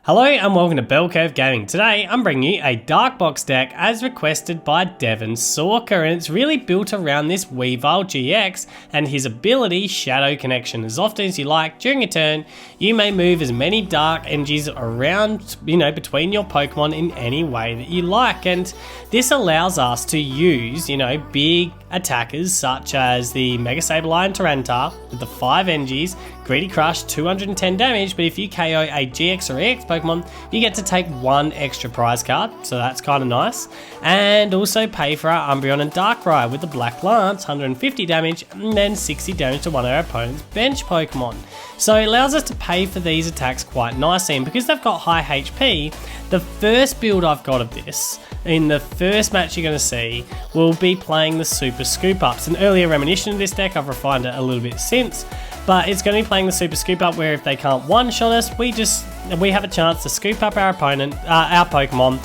Hello and welcome to Bell Curve Gaming. Today I'm bringing you a Dark Box deck as requested by Devon Sawker, and it's really built around this Weavile-GX and his ability Shadow Connection. As often as you like during a turn, you may move as many dark energies around, between your Pokemon in any way that you like, and this allows us to use, big attackers such as the Mega Sableye and Tyranitar with the 5 energies, Greedy Crush, 210 damage, but if you KO a GX or EX Pokemon, you get to take 1 extra prize card, so that's kind of nice. And also pay for our Umbreon and Darkrai with the Black Lance, 150 damage, and then 60 damage to one of our opponent's bench Pokemon. So it allows us to pay for these attacks quite nicely, and because they've got high HP, the first build I've got of this, in the first match you're going to see, will be playing the Super Scoop Up. It's an earlier reminiscen of this deck, I've refined it a little bit since, but it's going to be playing the Super Scoop Up where if they can't one-shot us, we have a chance to scoop up our opponent, our Pokemon,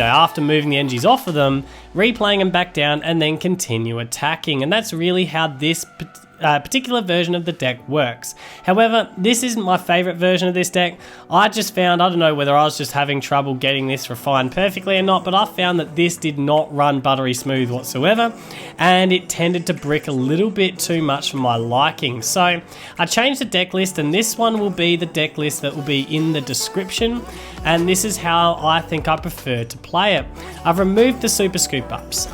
after moving the energies off of them, replaying them back down, and then continue attacking. And that's really how this particular version of the deck works. However, this isn't my favorite version of this deck. I don't know whether I was just having trouble getting this refined perfectly or not, but I found that this did not run buttery smooth whatsoever, and it tended to brick a little bit too much for my liking. So I changed the deck list, and this one will be the deck list that will be in the description, and this is how I think I prefer to play it. I've removed the Super Scoop Ups.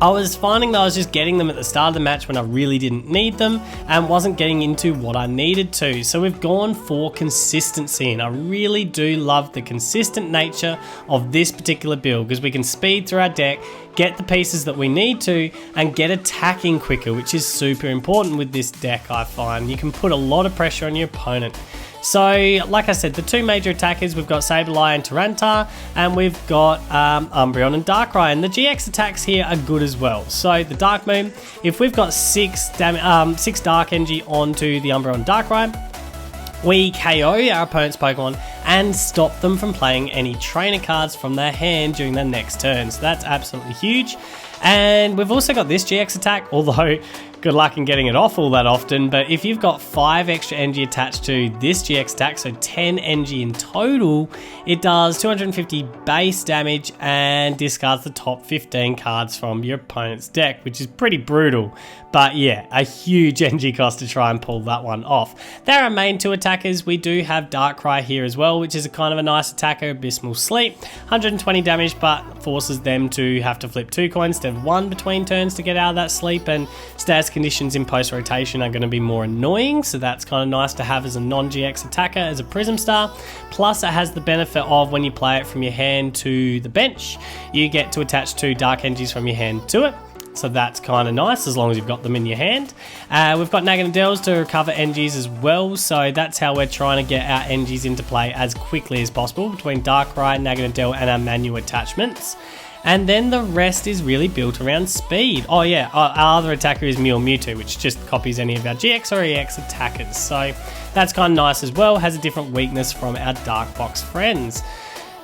I was finding that I was just getting them at the start of the match when I really didn't need them and wasn't getting into what I needed to. So we've gone for consistency, and I really do love the consistent nature of this particular build because we can speed through our deck, get the pieces that we need to, and get attacking quicker, which is super important with this deck. I find you can put a lot of pressure on your opponent. So, like I said, the 2 major attackers, we've got Sableye and Tyranitar, and we've got Umbreon and Darkrai, and the GX attacks here are good as well. So, the Dark Moon, if we've got 6 Dark Energy onto the Umbreon Darkrai, we KO our opponent's Pokemon and stop them from playing any trainer cards from their hand during their next turn. So that's absolutely huge. And we've also got this GX attack, although good luck in getting it off all that often, but if you've got 5 extra energy attached to this GX attack, so 10 energy in total, it does 250 base damage and discards the top 15 cards from your opponent's deck, which is pretty brutal. But yeah, a huge energy cost to try and pull that one off. There are our main 2 attackers. We do have Darkrai here as well, which is a kind of a nice attacker, Abysmal Sleep, 120 damage, but forces them to have to flip 2 coins instead of 1 between turns to get out of that sleep, and status conditions in post rotation are going to be more annoying, so that's kind of nice to have as a non-GX attacker as a Prism Star. Plus it has the benefit of when you play it from your hand to the bench, you get to attach 2 dark energies from your hand to it. So that's kind of nice as long as you've got them in your hand. We've got Naganadels to recover energies as well, so that's how we're trying to get our energies into play as quickly as possible between Darkrai, Naganadel and our manual attachments. And then the rest is really built around speed. Oh yeah, our other attacker is Mew Mewtwo, which just copies any of our GX or EX attackers. So that's kind of nice as well, has a different weakness from our Dark Box friends.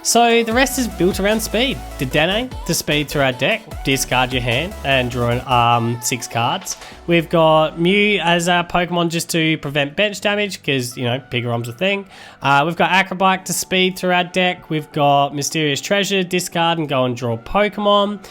So the rest is built around speed. Dedenne to speed through our deck, discard your hand and draw 6 cards. We've got Mew as our Pokemon just to prevent bench damage because, Pigarom's a thing. We've got Acrobike to speed through our deck. We've got Mysterious Treasure, discard and go and draw Pokemon.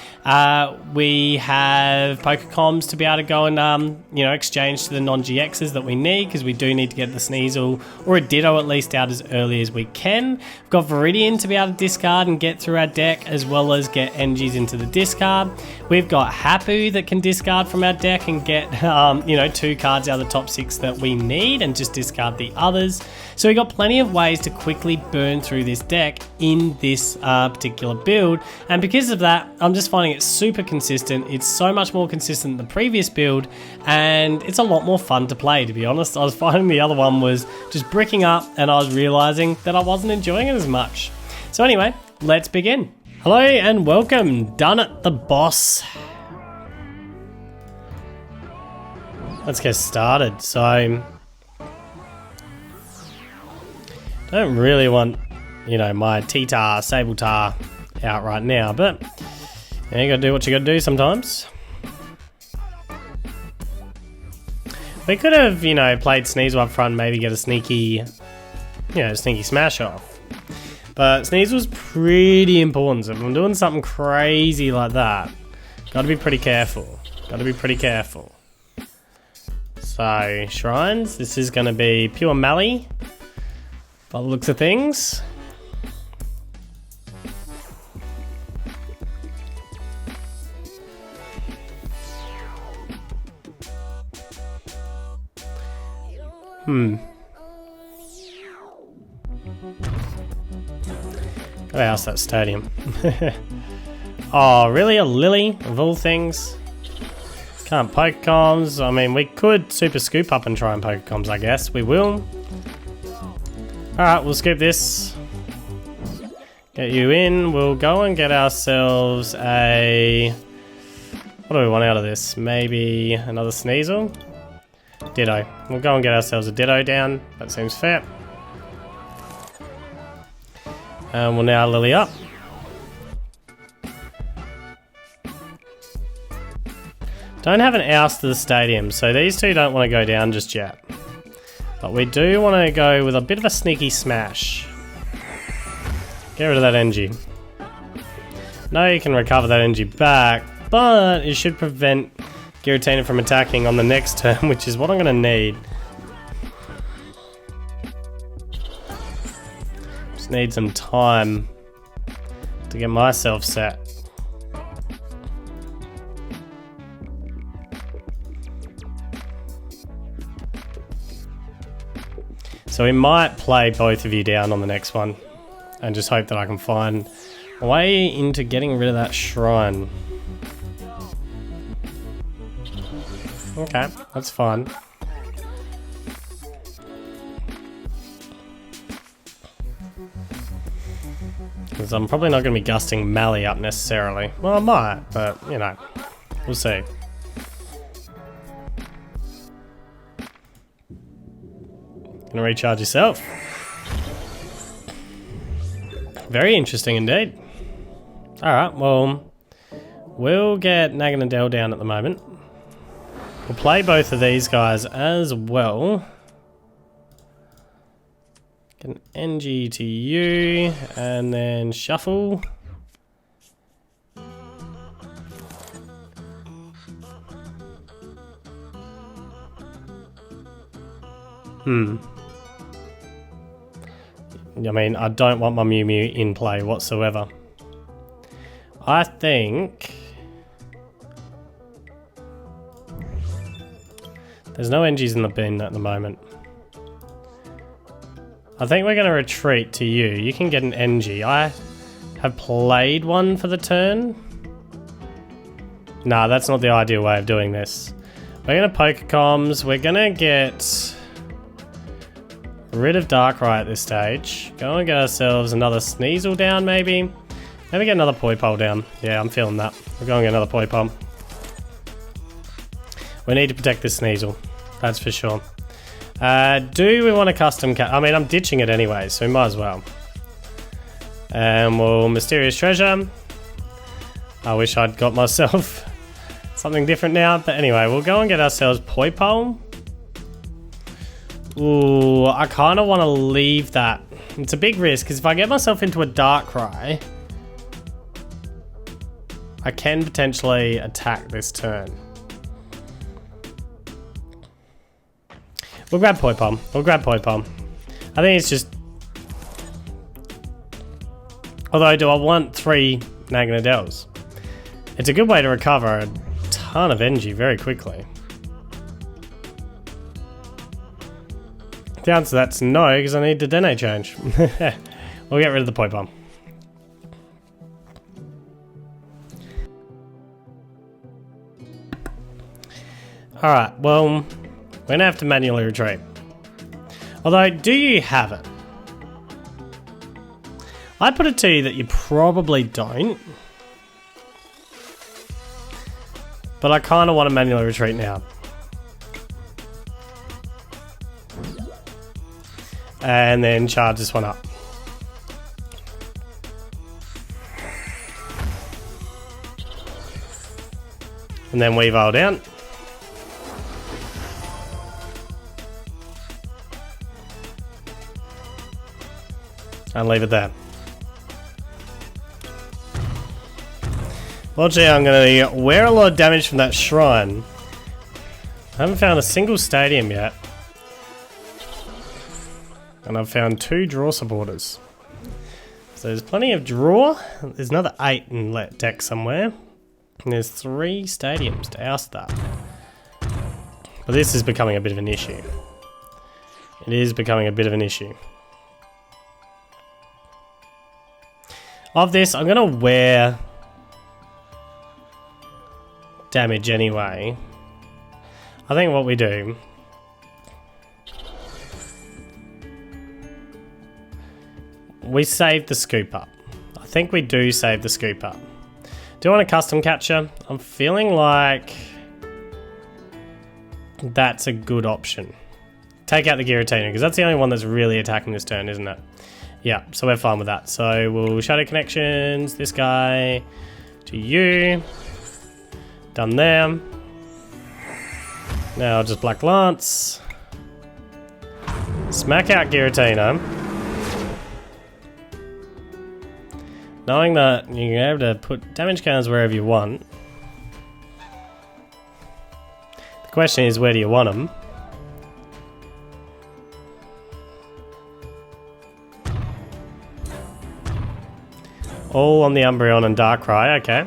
We have Pokecoms to be able to go and, exchange to the non-GXs that we need because we do need to get the Sneasel or a Ditto at least out as early as we can. We've got Viridian to be able to discard and get through our deck as well as get energies into the discard. We've got Hapu that can discard from our deck and get 2 cards out of the top 6 that we need and just discard the others. So we've got plenty of ways to quickly burn through this deck in this particular build, and because of that I'm just finding it super consistent. It's so much more consistent than the previous build, and it's a lot more fun to play, to be honest. I was finding the other one was just bricking up and I was realizing that I wasn't enjoying it as much. So anyway, let's begin. Hello and welcome, done it, the boss. Let's get started. So, don't really want, my T-Tar, Sabletar out right now, but you gotta do what you gotta do sometimes. We could have, played Sneasel up front, maybe get a sneaky you know, sneaky smash off. But Sneasel's pretty important, so if I'm doing something crazy like that, gotta be pretty careful. Gotta be pretty careful. So, shrines, this is gonna be pure melee, by the looks of things. Gotta house that stadium. Oh, really? A Lily of all things? Can't Pokecoms. I mean, we could super scoop up and try and Pokecoms, I guess. We will. Alright, we'll scoop this. Get you in. We'll go and get ourselves a... What do we want out of this? Maybe another Sneasel? Ditto. We'll go and get ourselves a Ditto down. That seems fair. And we'll now Lily up. Don't have an oust to the stadium, so these two don't want to go down just yet. But we do want to go with a bit of a sneaky smash. Get rid of that energy. No, you can recover that energy back, but it should prevent Giratina from attacking on the next turn, which is what I'm going to need. Just need some time to get myself set. So we might play both of you down on the next one and just hope that I can find a way into getting rid of that shrine. Okay, that's fine. Because I'm probably not going to be gusting Mally up necessarily. Well, I might, but, you know, we'll see. Gonna recharge yourself. Very interesting indeed. Alright, well, we'll get Naganadel down at the moment. We'll play both of these guys as well. Get an NG to you, and then shuffle. I mean, I don't want my Mew Mew in play whatsoever. I think... There's no NGs in the bin at the moment. I think we're going to retreat to you. You can get an NG. I have played one for the turn. Nah, that's not the ideal way of doing this. We're going to Pokecoms. We're going to get rid of Darkrai at this stage. Go and get ourselves another Sneasel down, maybe. Maybe get another Poipole down. Yeah, I'm feeling that. We're going to get another Poipole. We need to protect this Sneasel. That's for sure. Do we want a custom cat? I mean, I'm ditching it anyway, so we might as well. And we'll Mysterious Treasure. I wish I'd got myself something different now. But anyway, we'll go and get ourselves Poipole. Ooh, I kind of want to leave that. It's a big risk, because if I get myself into a Darkrai, I can potentially attack this turn. We'll grab Poipole. We'll grab Poipole. I think it's just... Although, do I want 3 Naganadels? It's a good way to recover a ton of energy very quickly. The answer to that's no, because I need the Dedenne change. We'll get rid of the Poipole. Alright, well, we're going to have to manually retreat. Although, do you have it? I'd put it to you that you probably don't. But I kind of want to manually retreat now. And then charge this one up. And then Weavile down. and leave it there. Logically, I'm going to wear a lot of damage from that shrine. I haven't found a single stadium yet. And I've found 2 draw supporters. So there's plenty of draw. There's another 8 in let deck somewhere. And there's 3 stadiums to oust that. But this is becoming a bit of an issue. It is becoming a bit of an issue. Of this, I'm going to wear damage anyway. I think what we do, we save the scoop up. I think we do save the scoop up. Do I want a custom catcher? I'm feeling like that's a good option. Take out the Giratina, because that's the only one that's really attacking this turn, isn't it? Yeah, so we're fine with that. So we'll Shadow Connections, this guy, to you. Done there. Now just Black Lance. Smack out Giratina. Knowing that you're able to put damage counters wherever you want. The question is, where do you want them? All on the Umbreon and Darkrai, okay.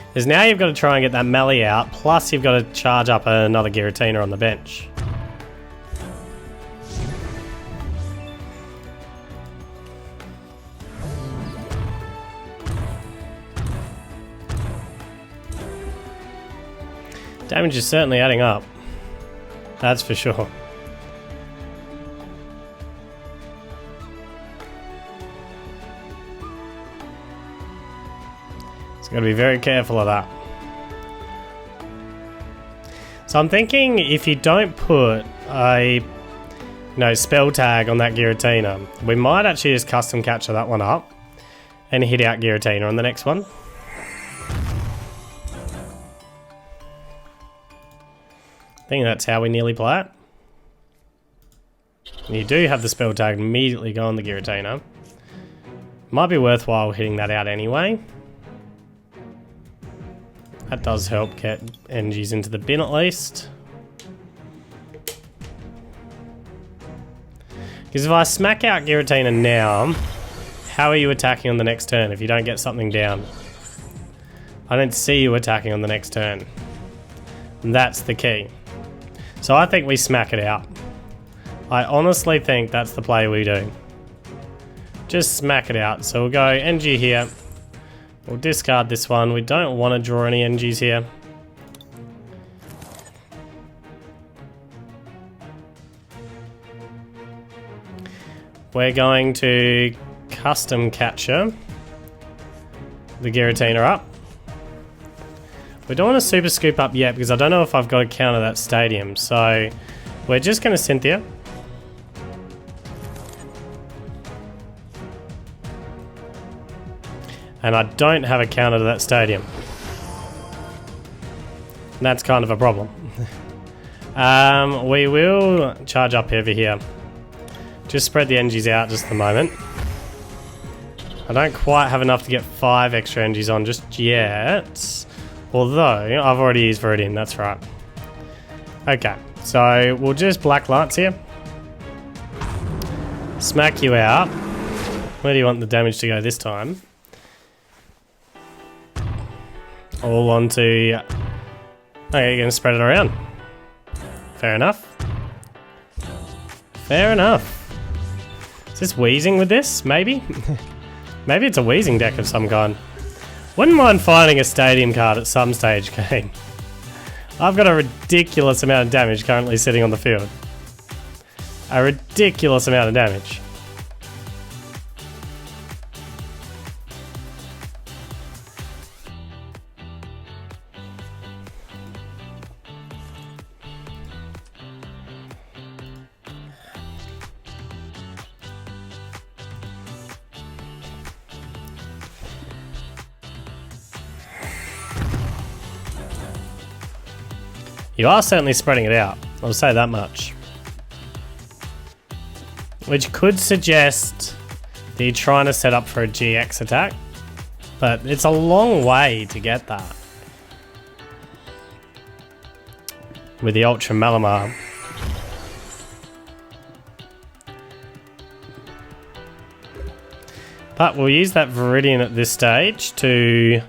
Because now you've got to try and get that melee out, plus you've got to charge up another Giratina on the bench. Damage is certainly adding up. That's for sure. Got to be very careful of that. So I'm thinking if you don't put a spell tag on that Giratina, we might actually just custom catcher that one up and hit out Giratina on the next one. I think that's how we nearly play it. And you do have the spell tag immediately go on the Giratina. Might be worthwhile hitting that out anyway. That does help get energies into the bin at least. Because if I smack out Giratina now, how are you attacking on the next turn if you don't get something down? I don't see you attacking on the next turn. And that's the key. So I think we smack it out. I honestly think that's the play we do. Just smack it out. So we'll go energy here. We'll discard this one. We don't want to draw any energies here. We're going to custom catcher the Giratina up. We don't want to super scoop up yet because I don't know if I've got to counter that stadium. So we're just going to Cynthia. And I don't have a counter to that stadium. And that's kind of a problem. We will charge up over here. Just spread the energies out just at the moment. I don't quite have enough to get 5 extra energies on just yet. Although, I've already used Viridian, that's right. Okay, so we'll just Black Lance here. Smack you out. Where do you want the damage to go this time? All onto... Okay, you're going to spread it around. Fair enough. Fair enough. Is this wheezing with this? Maybe? Maybe it's a wheezing deck of some kind. Wouldn't mind finding a stadium card at some stage game. I've got a ridiculous amount of damage currently sitting on the field. A ridiculous amount of damage. You are certainly spreading it out, I'll say that much. which could suggest that you're trying to set up for a GX attack, but it's a long way to get that with the Ultra Malamar. But we'll use that Viridian at this stage to...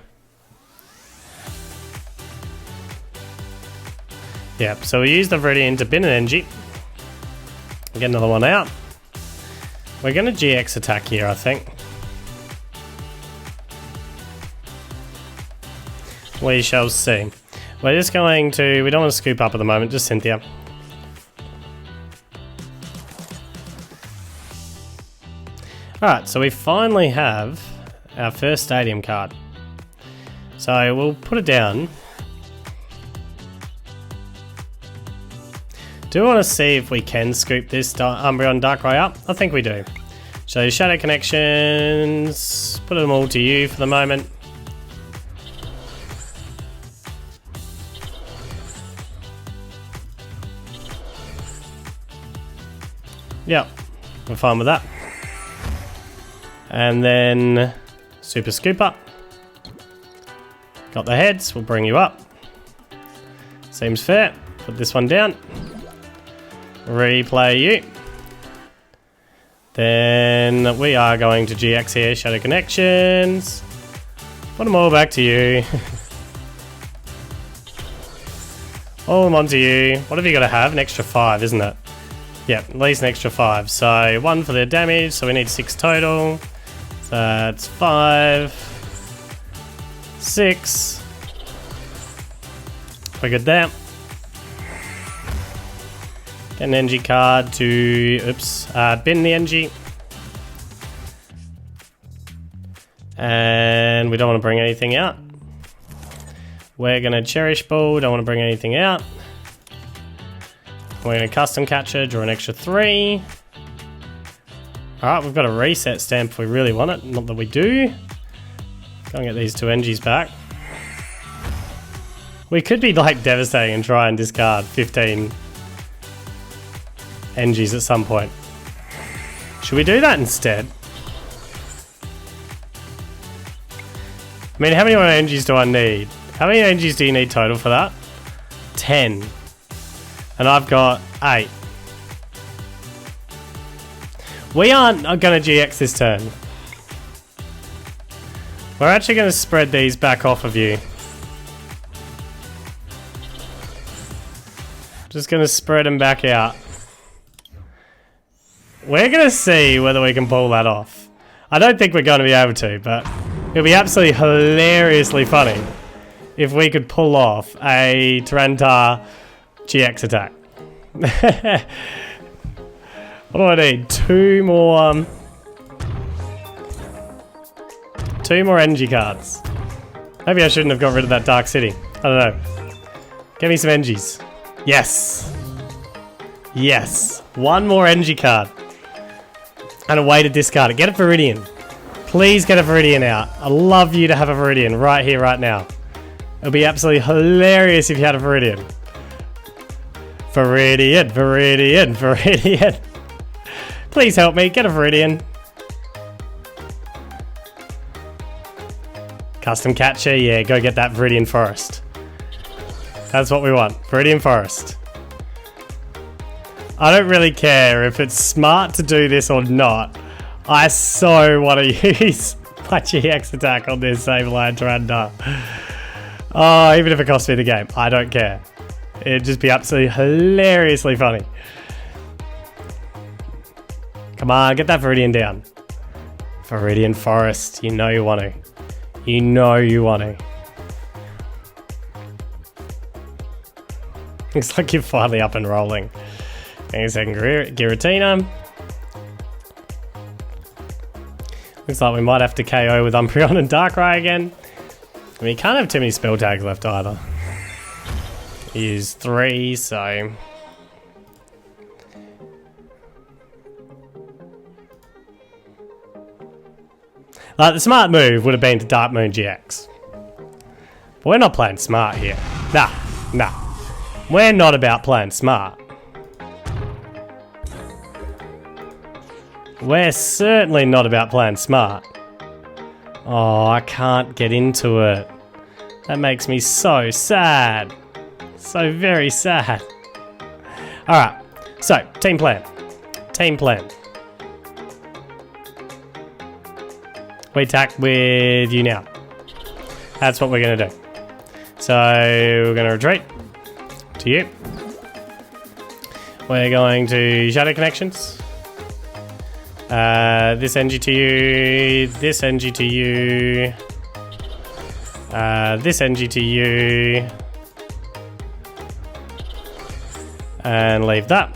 Yep, so we use the Viridian to bin an Engie. Get another one out. We're going to GX attack here, I think. We shall see. We're just going to... We don't want to scoop up at the moment, just Cynthia. Alright, so we finally have our first stadium card. So we'll put it down. Do we want to see if we can scoop this Umbreon Darkrai up? I think we do. So Shadow Connections, put them all to you for the moment. Yep, we're fine with that. And then Super Scoop Up. Got the heads, we'll bring you up. Seems fair. Put this one down. Replay you. Then we are going to GX here, Shadow Connections. Put them all back to you. All of them onto you. What have you got to have? An extra 5, isn't it? Yep, at least an extra 5. So 1 for the damage, so we need 6 total. So that's 5, 6. We're good there. Get an Engie card to, bin the Engie. And we don't want to bring anything out. We're going to Cherish Ball, don't want to bring anything out. We're going to Custom Catcher, draw an extra 3. Alright, we've got a Reset Stamp if we really want it. Not that we do. Go and get these 2 Engies back. We could be like devastating and try and discard 15 Engies at some point. Should we do that instead? I mean, how many more Engies do I need? How many Engies do you need total for that? 10. And I've got 8. We aren't going to GX this turn. We're actually going to spread these back off of you. Just going to spread them back out. We're going to see whether we can pull that off. I don't think we're going to be able to, but it'll be absolutely hilariously funny if we could pull off a Tyranitar-GX attack. What do I need? 2 more Engie cards. Maybe I shouldn't have got rid of that Dark City. I don't know. Give me some Engies. Yes. Yes. 1 more Engie card. And a way to discard it. Get a Viridian. Please get a Viridian out. I'd love you to have a Viridian right here, right now. It'll be absolutely hilarious if you had a Viridian. Viridian, Viridian, Viridian. Please help me, get a Viridian. Custom Catcher, yeah, go get that Viridian Forest. That's what we want, Viridian Forest. I don't really care if it's smart to do this or not. I so want to use my GX attack on this Sableye and Tyranitar. Oh, even if it costs me the game, I don't care. It'd just be absolutely hilariously funny. Come on, get that Viridian down. Viridian Forest, you know you want to. You know you want to. Looks like you're finally up and rolling. Hang on a second, Giratina. Looks like we might have to KO with Umbreon and Darkrai again. I mean, you can't have too many spell tags left either. Use 3, so... Like, the smart move would have been to Dark Moon GX. But we're not playing smart here. Nah. We're not about playing smart. We're certainly not about playing smart. Oh, I can't get into it. That makes me so sad. So very sad. Alright, so, team plan. Team plan. We attack with you now. That's what we're going to do. So, we're going to retreat to you. We're going to Shadow Connections. This NG to you. This NG to you. This NG to you. And leave that.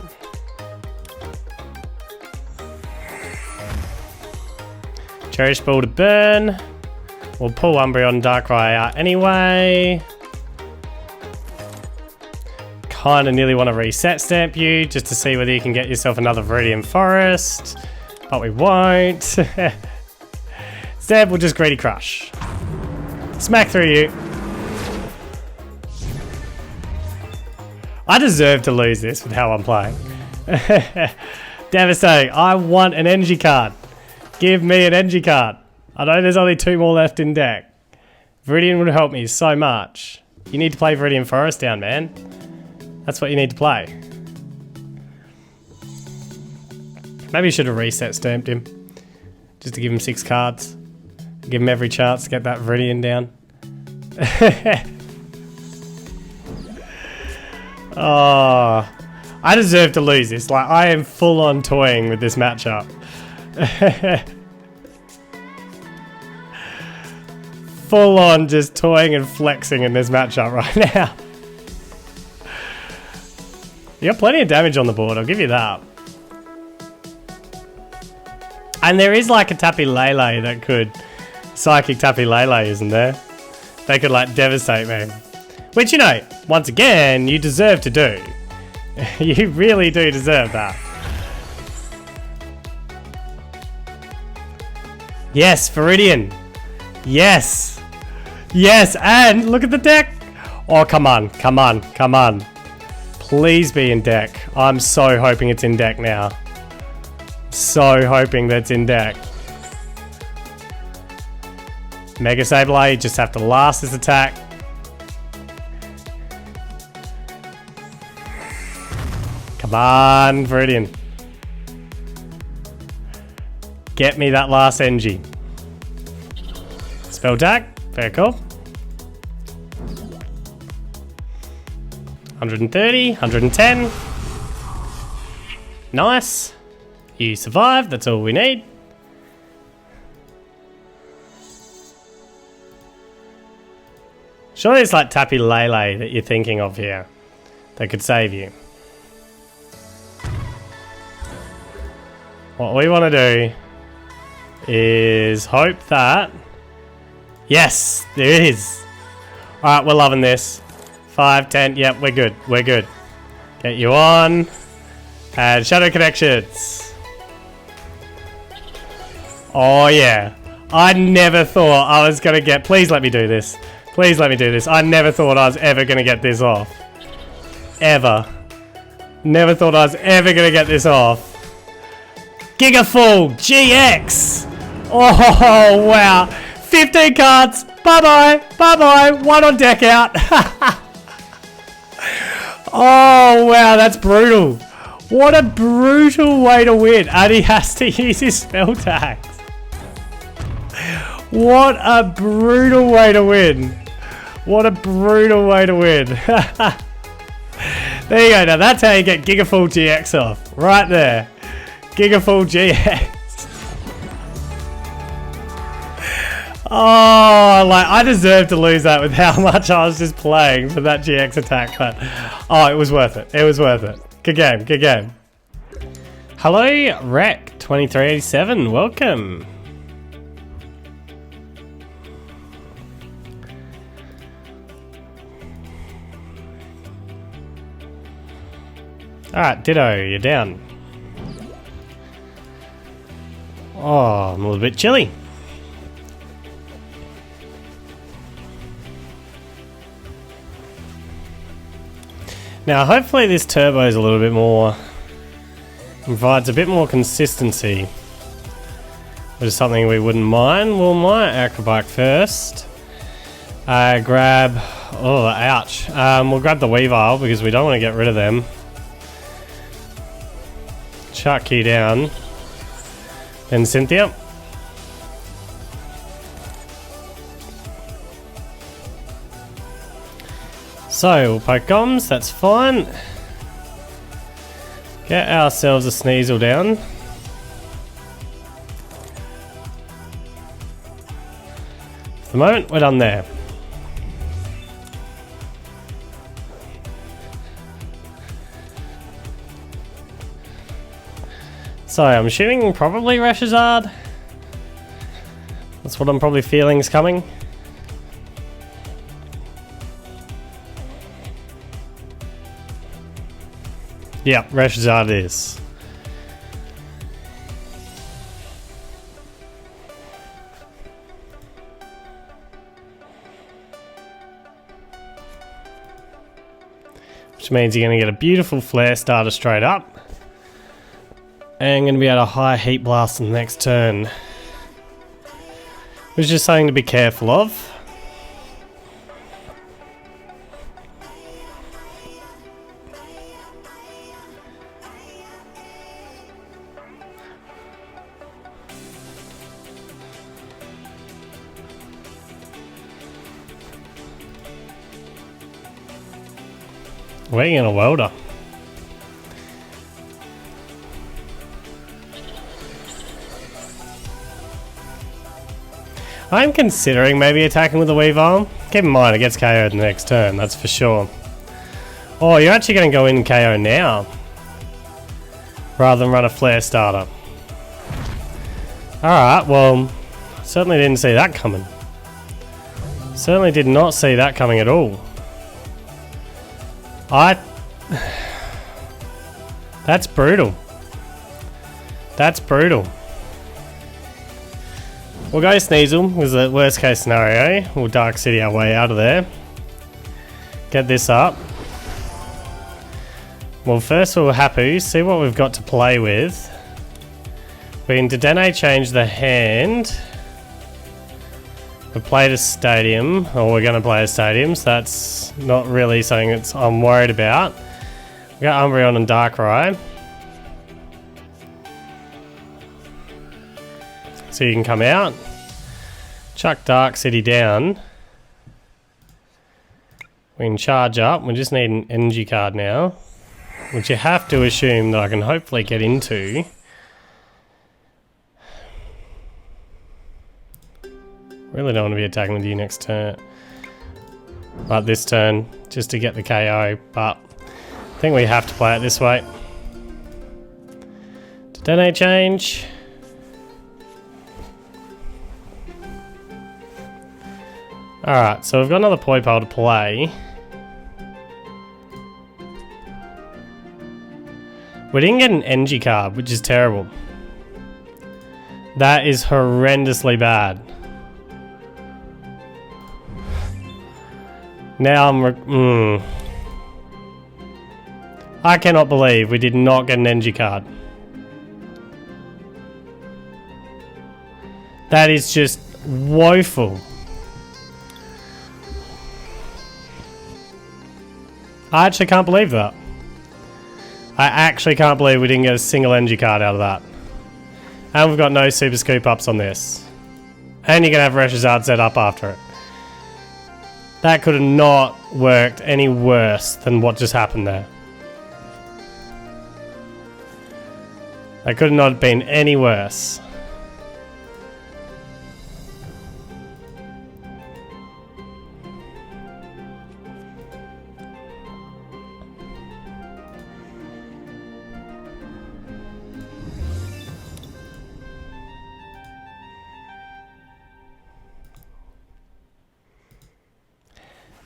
Cherish Ball to burn. We'll pull Umbreon Darkrai out anyway. Kinda nearly want to reset stamp you just to see whether you can get yourself another Viridian Forest. But we won't. Instead, we'll just Greedy Crush. Smack through you. I deserve to lose this with how I'm playing. Devastating. I want an energy card. Give me an energy card. I know there's only 2 more left in deck. Viridian would help me so much. You need to play Viridian Forest down, man. That's what you need to play. Maybe you should have reset stamped him. Just to give him 6 cards. Give him every chance to get that Viridian down. Oh, I deserve to lose this. Like, I am full on toying with this matchup. Full on just toying and flexing in this matchup right now. You got plenty of damage on the board, I'll give you that. And there is like a Tapu Lele that could Psychic Tapu Lele, isn't there? They could like devastate me. Which, you know, once again, you deserve to do. You really do deserve that. Yes, Viridian. Yes. Yes, and look at the deck. Oh, come on, come on, come on. Please be in deck. I'm so hoping it's in deck now. So hoping that's in deck. Mega Sableye, you just have to last this attack. Come on, Viridian. Get me that last NG. Spell tag, very cool. 130, 110. Nice. You survived, that's all we need. Surely it's like Tapu Lele that you're thinking of here. That could save you. What we want to do is hope that... Yes, there it is. Alright, we're loving this. 5, 10, yep, we're good, we're good. Get you on. And Shadow Connections. Oh yeah. I never thought I was going to get... Please let me do this. Please let me do this. I never thought I was ever going to get this off. Ever. Never thought I was ever going to get this off. Gigafall GX! Oh, wow. 15 cards. Bye-bye. Bye-bye. 1 on deck out. Oh, wow. That's brutal. What a brutal way to win. And he has to use his spell tags. What a brutal way to win. What a brutal way to win. There you go. Now that's how you get Gigafall GX off. Right there. Gigafall GX. Oh, like I deserve to lose that with how much I was just playing for that GX attack. But oh, it was worth it. It was worth it. Good game. Good game. Hello, Rec2387. Welcome. Alright, Ditto, you're down. Oh, I'm a little bit chilly. Now, hopefully this turbo is a little bit more... provides a bit more consistency which is something we wouldn't mind. We'll might Acrobike first. Grab... Oh, ouch. We'll grab the Weavile because we don't want to get rid of them. Chuck you down. Then Cynthia. So, we'll poke Goms, that's fine. Get ourselves a Sneasel down. For the moment, we're done there. So, I'm assuming probably Reshizard. That's what I'm probably feeling is coming. Yeah, Reshizard it is. Which means you're going to get a beautiful Flare Starter straight up. And going to be able to high Heat Blast on the next turn. Which is something to be careful of. Waiting in a welder. I'm considering maybe attacking with the Weavile. Keep in mind it gets KO'd the next turn, that's for sure. Oh, you're actually going to go in and KO now. Rather than run a Flare Starter. Alright, well, certainly didn't see that coming. Certainly did not see that coming at all. That's brutal. That's brutal. We'll go Sneasel, was the worst case scenario. We'll Dark City our way out of there. Get this up. Well, first we'll Hapu, see what we've got to play with. We can Dedenne change the hand. We played a Stadium, or we're going to play a Stadium, so that's not really something that I'm worried about. We got Umbreon and Darkrai. So you can come out, chuck Dark City down. We can charge up, we just need an energy card now, which you have to assume that I can hopefully get into. Really don't want to be attacking with you next turn. But this turn, just to get the KO, but I think we have to play it this way. Dedenne change. Alright, so we've got another Poipole to play. We didn't get an energy card, which is terrible. That is horrendously bad. Now I cannot believe we did not get an energy card. That is just woeful. I actually can't believe that. I actually can't believe we didn't get a single energy card out of that. And we've got no super scoop ups on this. And you're going to have Reshizard set up after it. That could have not worked any worse than what just happened there. That could not have been any worse.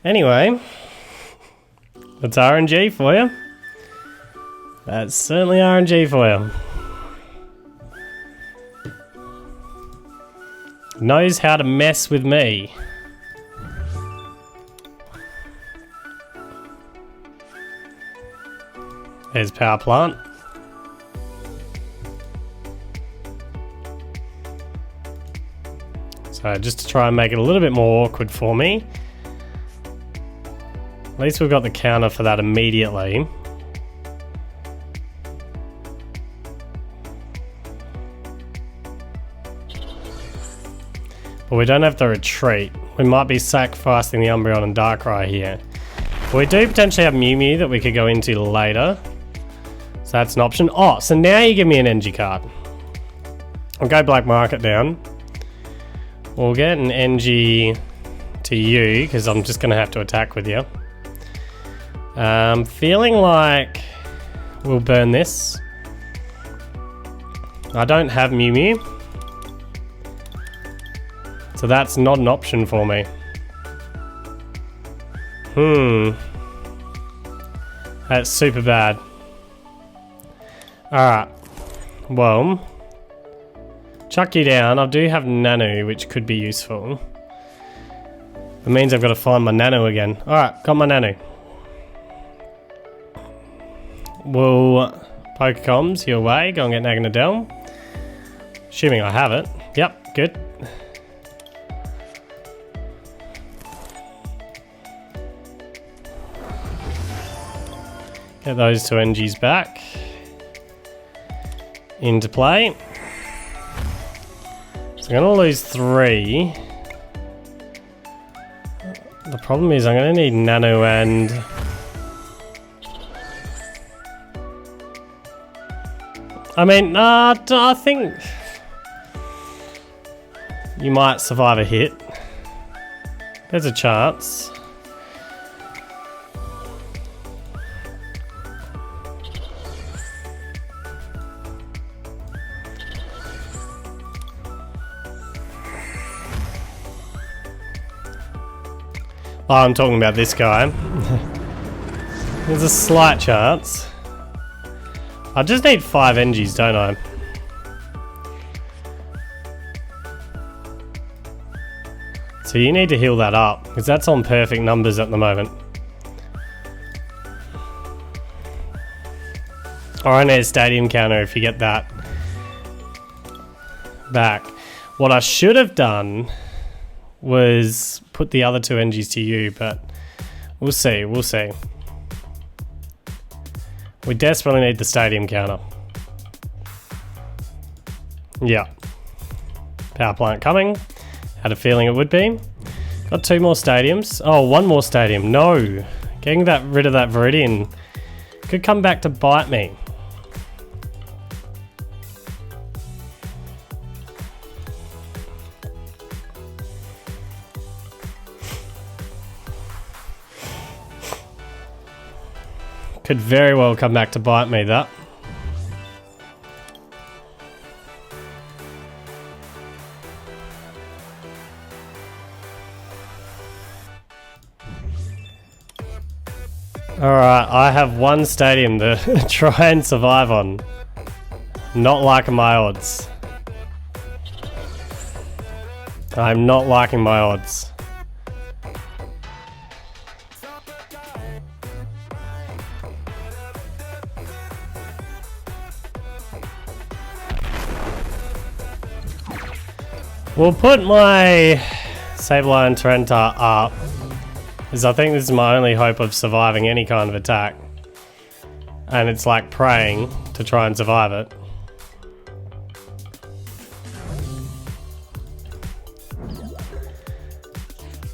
Anyway, that's RNG for you. That's certainly RNG for you. Knows how to mess with me. There's Power Plant. So just to try and make it a little bit more awkward for me. At least we've got the counter for that immediately. But we don't have to retreat. We might be sacrificing the Umbreon and Darkrai here. But we do potentially have Mew Mew that we could go into later. So that's an option. Oh, so now you give me an NG card. I'll go black market down. We'll get an NG to you, because I'm just going to have to attack with you. Feeling like we'll burn this. I don't have Mew Mew. So that's not an option for me. That's super bad. Alright. Well, chuck you down. I do have Nano, which could be useful. It means I've got to find my Nano again. Alright, got my Nano. Well, Pokecoms, your way. Go and get Naganadel. Assuming I have it. Yep, good. Get those two NGs back into play. So I'm going to lose 3. The problem is I'm going to need Nano and... I mean, I think you might survive a hit. There's a chance. Oh, I'm talking about this guy. There's a slight chance. I just need 5 NGs, don't I? So you need to heal that up, because that's on perfect numbers at the moment. Or I need a stadium counter if you get that back. What I should have done was put the other 2 NGs to you, but we'll see, we'll see. We desperately need the stadium counter. Yeah. Power plant coming. Had a feeling it would be. Got 2 more stadiums. Oh, 1 more stadium. No. Getting rid of that Viridian could come back to bite me. Could very well come back to bite me, that. Alright, I have 1 stadium to try and survive on. Not liking my odds. I'm not liking my odds. We'll put my Sableye and Tyranitar up, because I think this is my only hope of surviving any kind of attack. And it's like praying to try and survive it.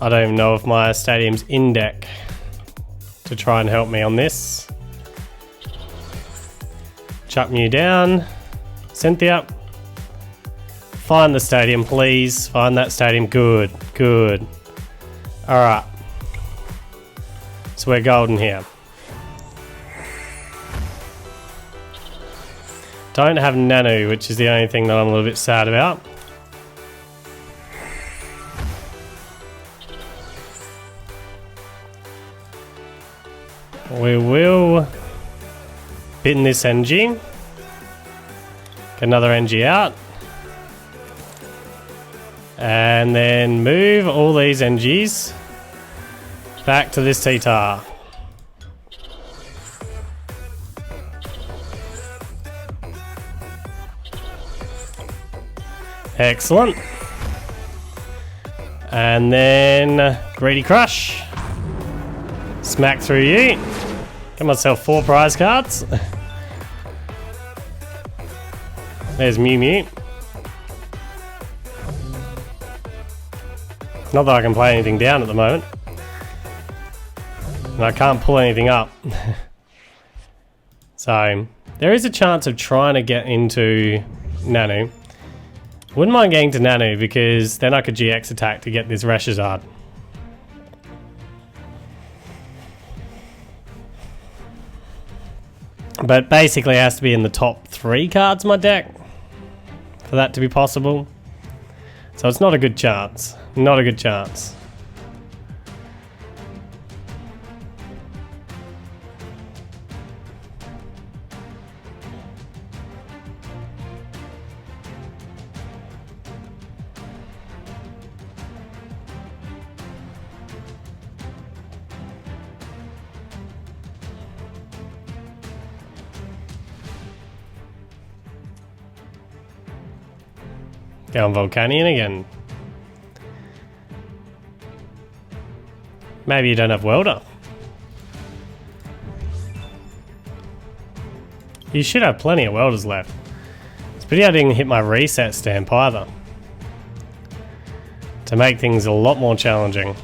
I don't even know if my stadium's in deck to try and help me on this. Chuck Mew down. Cynthia. Find the stadium, please. Find that stadium. Good, good. Alright. So we're golden here. Don't have Nano, which is the only thing that I'm a little bit sad about. We will bin this NG. Get another NG out. And then move all these NGs back to this T-Tar. Excellent. And then Greedy Crush. Smack through you. Get myself 4 prize cards. There's Mew. Not that I can play anything down at the moment. And I can't pull anything up. So, there is a chance of trying to get into Nanu. Wouldn't mind getting to Nanu because then I could GX attack to get this Reshizard. But basically it has to be in the top 3 cards in my deck for that to be possible. So it's not a good chance. Not a good chance. Going Volcanion again. Maybe you don't have Welder. You should have plenty of Welders left. It's pity I didn't hit my reset stamp either. To make things a lot more challenging.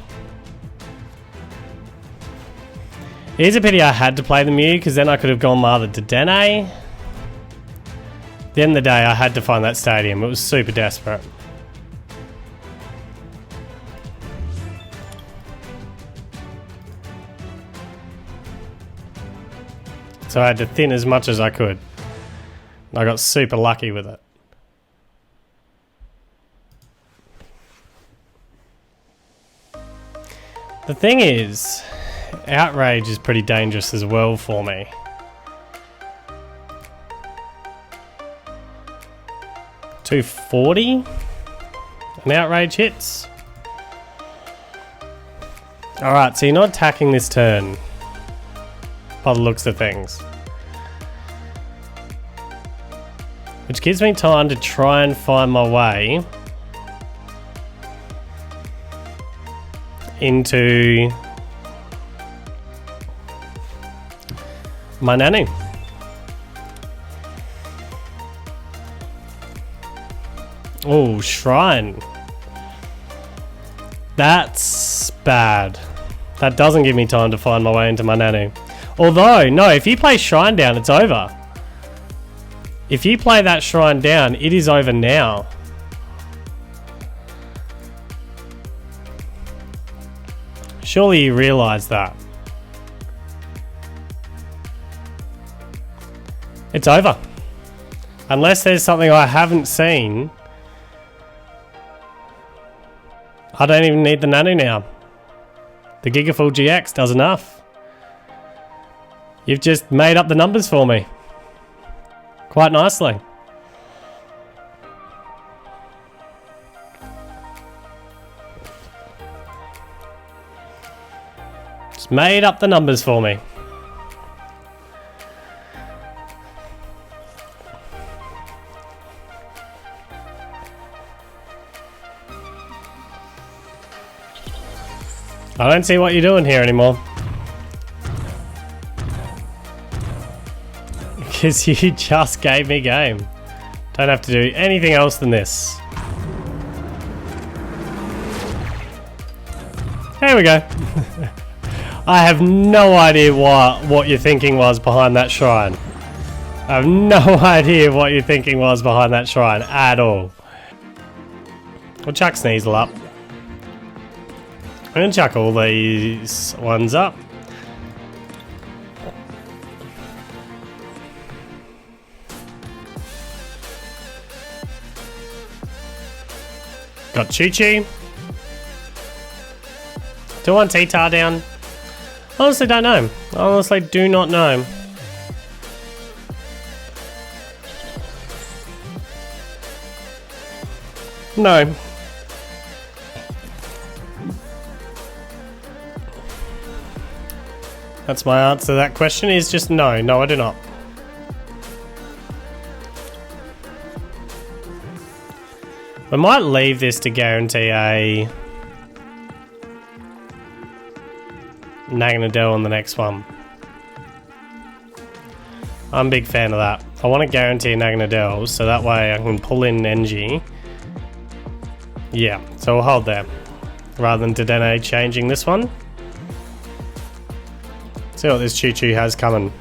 It is a pity I had to play the Mew because then I could have gone either to Dedenne. At the end of the day, I had to find that stadium. It was super desperate. So I had to thin as much as I could. I got super lucky with it. The thing is, Outrage is pretty dangerous as well for me. $240 and Outrage hits. Alright, so you're not attacking this turn by the looks of things, which gives me time to try and find my way into my Nanu. Oh, Shrine. That's bad. That doesn't give me time to find my way into my Nanu. Although, no, if you play Shrine down, it's over. If you play that Shrine down, it is over now. Surely you realise that. It's over. Unless there's something I haven't seen. I don't even need the Nanu now. The Gigaful GX does enough. You've just made up the numbers for me. Quite nicely. Just made up the numbers for me. I don't see what you're doing here anymore. Because you just gave me game. Don't have to do anything else than this. There we go. I have no idea what your thinking was behind that shrine. I have no idea what your thinking was behind that shrine at all. We'll chuck Sneasel up. I'm going to chuck all these ones up. Got Chuchu. Do I want T-Tar down? Honestly don't know. Honestly do not know. No. That's my answer to that question, is just no. No, I do not. We might leave this to guarantee a Naganadel on the next one. I'm a big fan of that. I want to guarantee Naganadel so that way I can pull in NG. Yeah, so we'll hold there. Rather than Dedenne changing this one. See what this Chuchu has coming.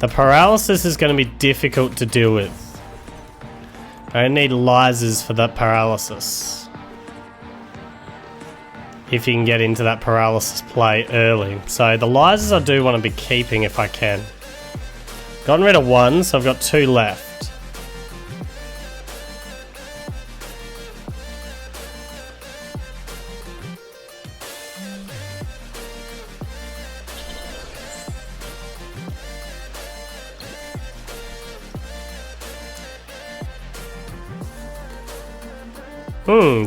The paralysis is going to be difficult to deal with. I need lasers for that paralysis. If you can get into that paralysis play early. So the lasers I do want to be keeping if I can. Gotten rid of one, so I've got 2 left.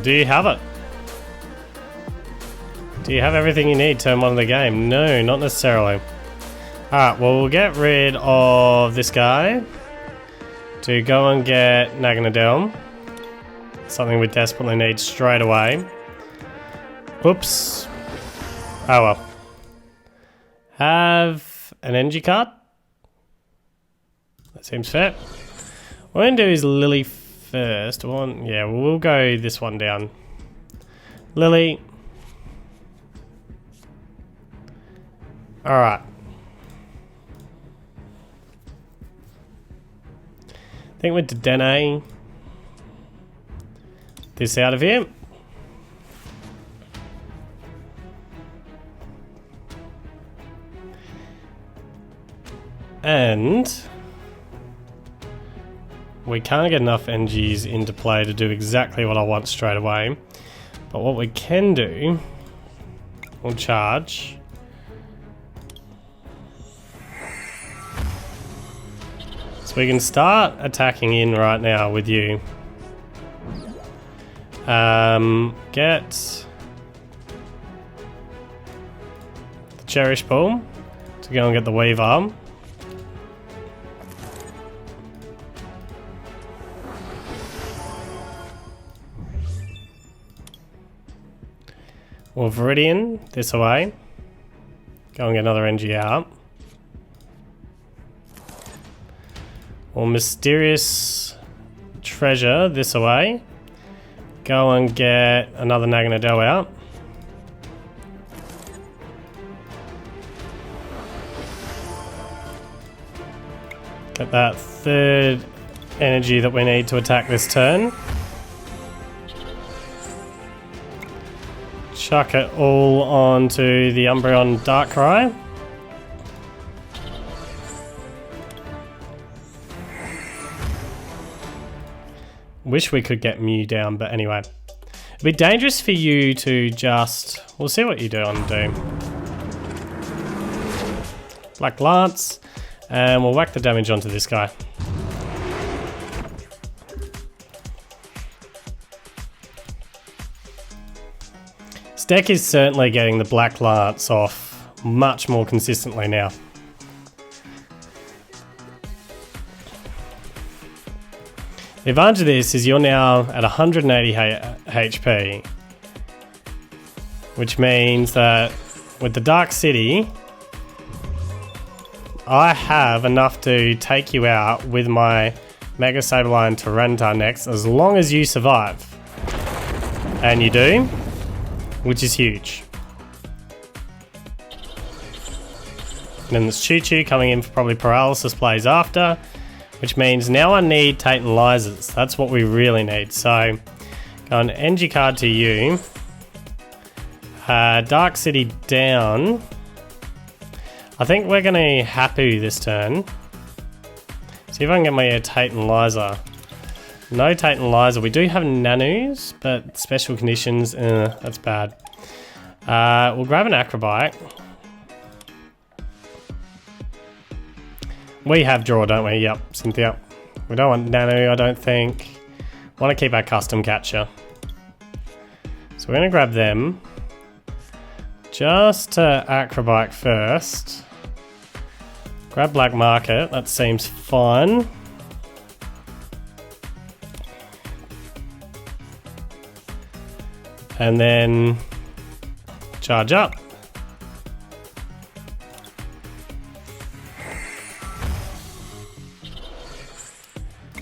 Do you have it? Do you have everything you need turn 1 of the game? No, not necessarily. Alright, well we'll get rid of this guy to go and get Naganadel. Something we desperately need straight away. Oops. Oh well. Have an energy card. That seems fair. What we're going to do is Lily first. Yeah, we'll go this one down. Lily. Alright. I think with Dedenne, this out of here. And we can't get enough NGs into play to do exactly what I want straight away. But what we can do, we'll charge. So we can start attacking in right now with you. Get the Cherish Ball to go and get the Weavile. Or Viridian this away. Go and get another NG out. Or Mysterious Treasure this away. Go and get another Naganadel out. Get that 3rd energy that we need to attack this turn. Chuck it all onto the Umbreon Darkrai. Wish we could get Mew down, but anyway. It'd be dangerous for you to just... We'll see what you do on do. Black Lance. And we'll whack the damage onto this guy. This deck is certainly getting the Black Lance off much more consistently now. The advantage of this is you're now at 180 HP, which means that with the Dark City, I have enough to take you out with my Mega Sableye and Tyranitar next, as long as you survive. And you do, which is huge. And then there's Chuchu coming in for probably paralysis plays after. Which means now I need Tate Liza's. That's what we really need. So, go an NG card to you. Dark City down. I think we're going to Hapu this turn. See if I can get my Tate and Liza. No Tate and Liza. We do have Nanus, but special conditions, that's bad. We'll grab an Acrobite. We have draw, don't we? Yep, Cynthia. We don't want Nano, I don't think. Want to keep our custom catcher. So we're going to grab them. Just to Acrobite first. Grab Black Market, that seems fine. And then charge up.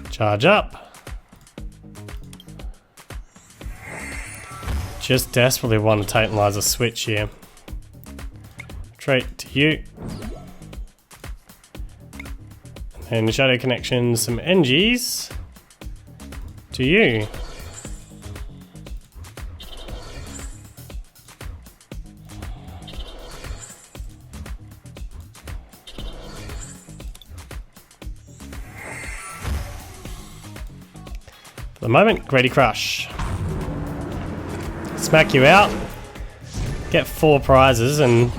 Charge up. Just desperately want to Tate Liza switch here. Trait to you. And Shadow Connection, some NGs to you. For the moment, Grady Crush. Smack you out. Get 4 prizes and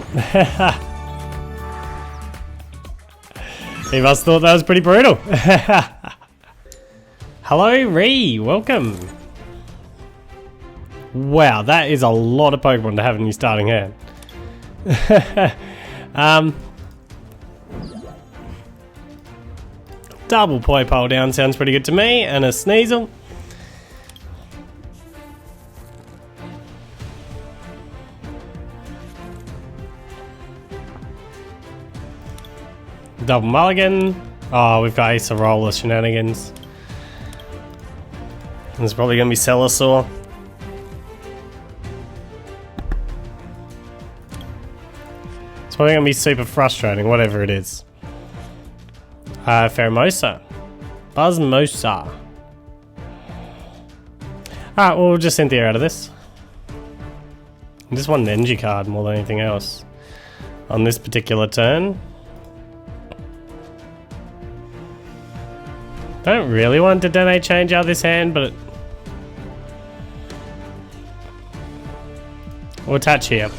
he must have thought that was pretty brutal. Hello, Ree. Welcome. Wow, that is a lot of Pokemon to have in your starting hand. Double Poipole down sounds pretty good to me, and a Sneasel. Double Mulligan. Oh, we've got Ace of Roller shenanigans. There's probably going to be Celosaur. It's probably going to be super frustrating, whatever it is. Pheromosa. Buzzmosa. Alright, well, we'll just Cynthia out of this. I just want an energy card more than anything else on this particular turn. Don't really want to Dedenne change out of this hand, but we'll attach here.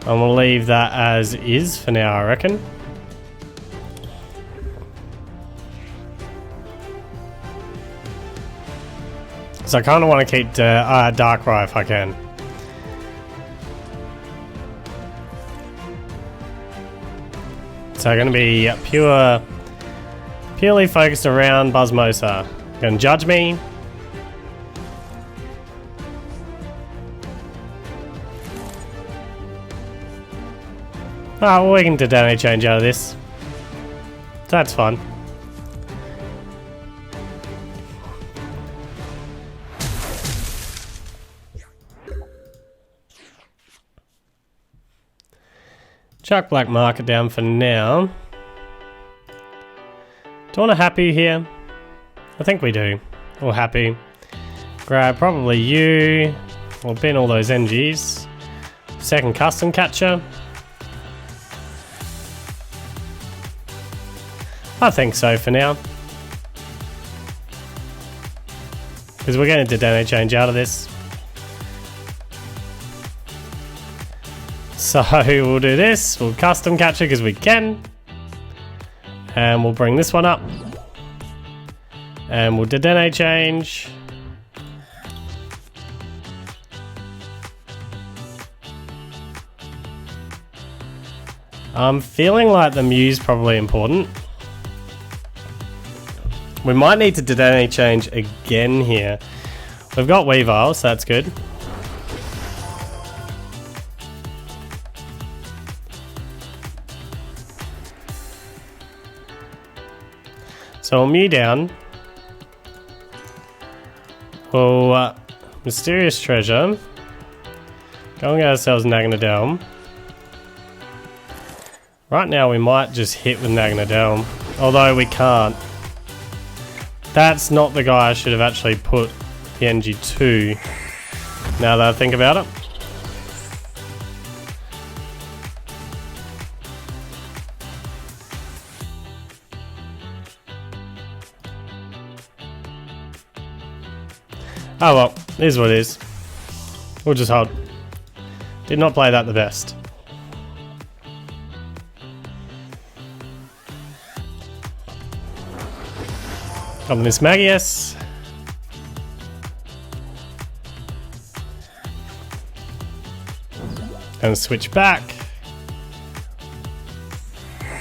And we'll leave that as is for now, I reckon. So I kind of want to keep Darkrai if I can. So going to be purely focused around Buzzmosa. Going to judge me. Oh, well, we can Dedenne change out of this. That's fun. Chuck Black Market down for now. Do I want a Hapu here? I think we do. Or Hapu. Grab probably you. We'll bin all those NGs. Second custom catcher. I think so for now. Because we're going to Dedenne change out of this. So we'll do this, we'll custom catcher because we can. And we'll bring this one up. And we'll Dedenne change. I'm feeling like the Mew's probably important. We might need to Dedenne change again here. We've got Weavile, so that's good. So we'll Mew down. We'll Mysterious Treasure. Go and get ourselves Naganadel. Right now we might just hit with Naganadel, although we can't. That's not the guy I should have actually put the NG2, now that I think about it. Oh well, it is what it is. We'll just hold. Did not play that the best. Got Miss Magius. And switch back.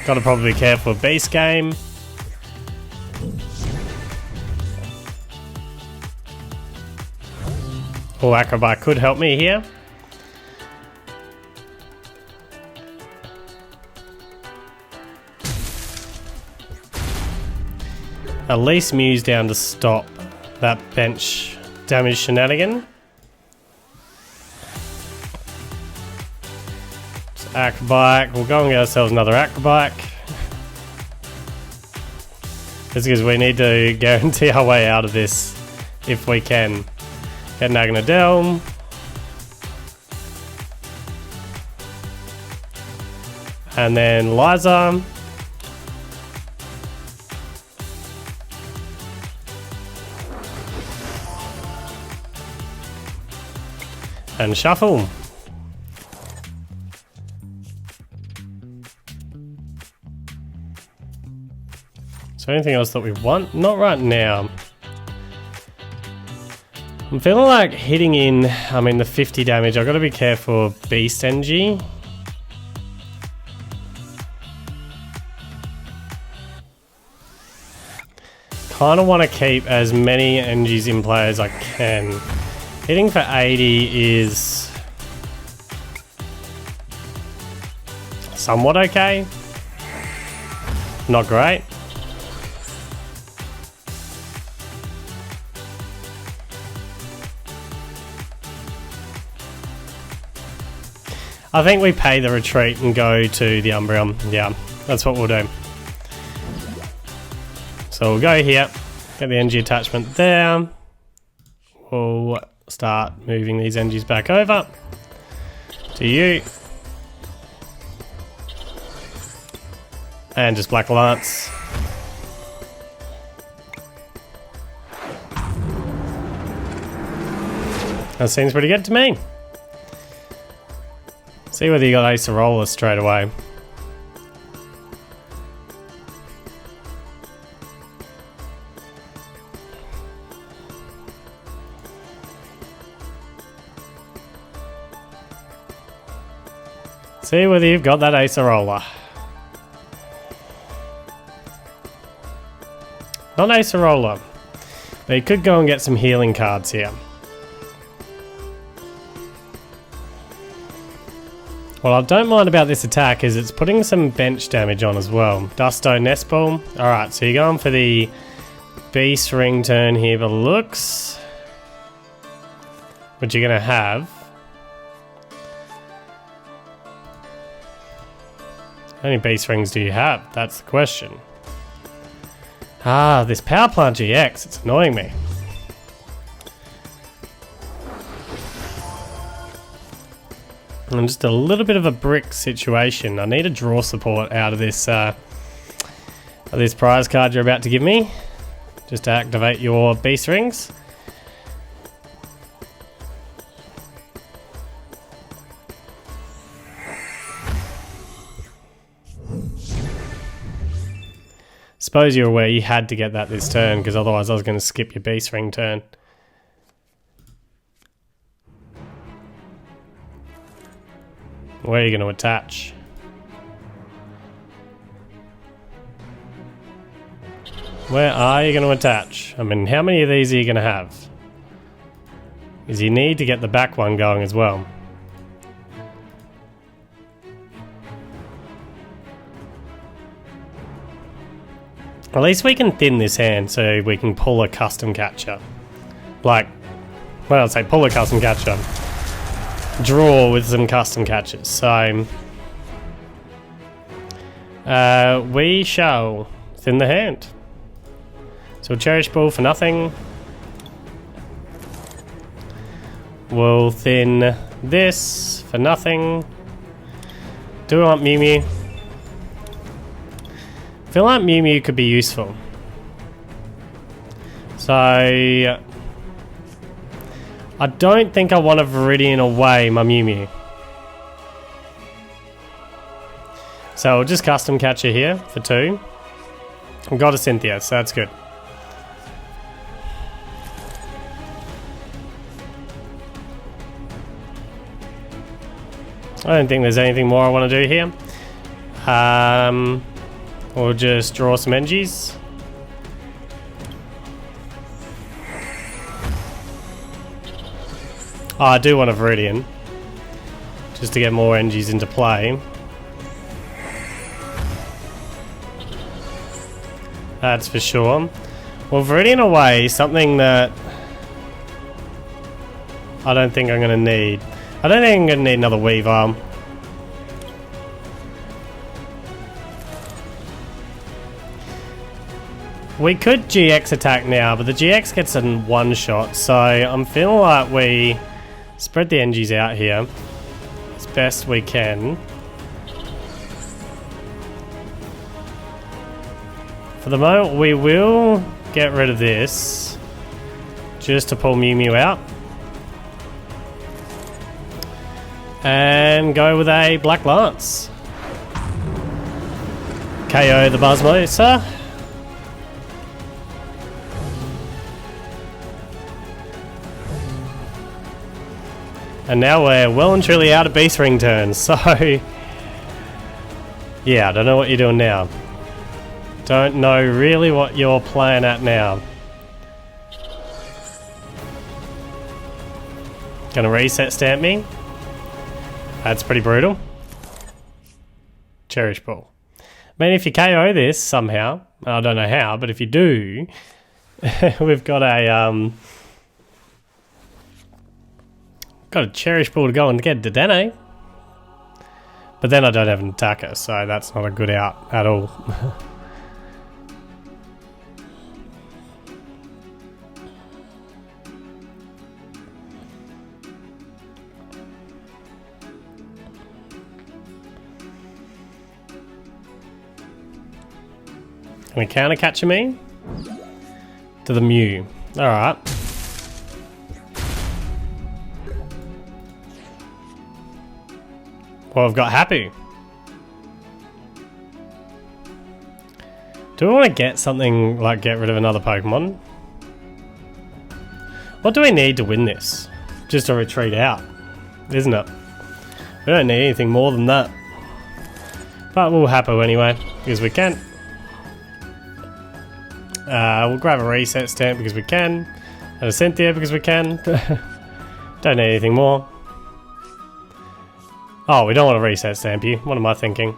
Gotta probably be careful of base game. Oh, Acrobat could help me here. At least Mew's down to stop that bench damage shenanigan. Acrobat, we'll go and get ourselves another Acrobat. Just because we need to guarantee our way out of this if we can. Get Naganadel. And then Liza. And shuffle. Is there anything else that we want? Not right now. I'm feeling like hitting in, the 50 damage. I've got to be careful of Beast NG. Kind of want to keep as many NGs in play as I can. Hitting for 80 is somewhat okay. Not great. I think we pay the retreat and go to the Umbreon. Yeah, that's what we'll do. So we'll go here, get the NG attachment there. We'll start moving these NGs back over to you. And just Black Lance. That seems pretty good to me. See whether you got Acerola straight away. See whether you've got that Acerola. Not Acerola. But you could go and get some healing cards here. What I don't mind about this attack is it's putting some bench damage on as well. Dusto, Nest Ball. Alright, so you're going for the Beast Ring turn here, but looks what you're going to have. How many Beast Rings do you have? That's the question. Ah, this Power Plant GX, it's annoying me. And just a little bit of a brick situation. I need a draw support out of this prize card you're about to give me, just to activate your Beast Rings. Suppose you're aware you had to get that this turn, because otherwise I was going to skip your Beast Ring turn. Where are you going to attach? Where are you going to attach? How many of these are you going to have? Because you need to get the back one going as well. At least we can thin this hand so we can pull a custom catcher. Like, well, I'd say pull a custom catcher. Draw with some custom catches. So we shall thin the hand. So Cherish Ball for nothing. We'll thin this for nothing. Do we want Mew Mew? I feel like Mew Mew could be useful. So I don't think I want to Viridian away my Mew Mew. So we'll just custom catcher here for 2. We've got a Cynthia, so that's good. I don't think there's anything more I want to do here. We'll just draw some NGs. Oh, I do want a Viridian. Just to get more energies into play. That's for sure. Well, Viridian away, something that I don't think I'm going to need. I don't think I'm going to need another Weavile. We could GX attack now, but the GX gets a one shot, so I'm feeling like we spread the energies out here as best we can. For the moment, we will get rid of this just to pull Mew Mew out. And go with a Black Lance. KO the Buzzmosa. And now we're well and truly out of Beast Ring turns, so yeah, I don't know what you're doing now. Don't know really what you're playing at now. Gonna reset stamp me. That's pretty brutal. Cherish Ball. I mean, if you KO this somehow, I don't know how, but if you do, we've got a Cherish Ball to go and get Dedenne. But then I don't have an attacker, so that's not a good out at all. Can we counter catch me? To the Mew. Alright. Well, I've got Hapu. Do we want to get something like get rid of another Pokemon? What do we need to win this? Just a retreat out, isn't it? We don't need anything more than that. But we'll Hapu anyway, because we can. We'll grab a reset stamp because we can. And a Cynthia because we can. Don't need anything more. Oh, we don't want to reset stamp you. What am I thinking?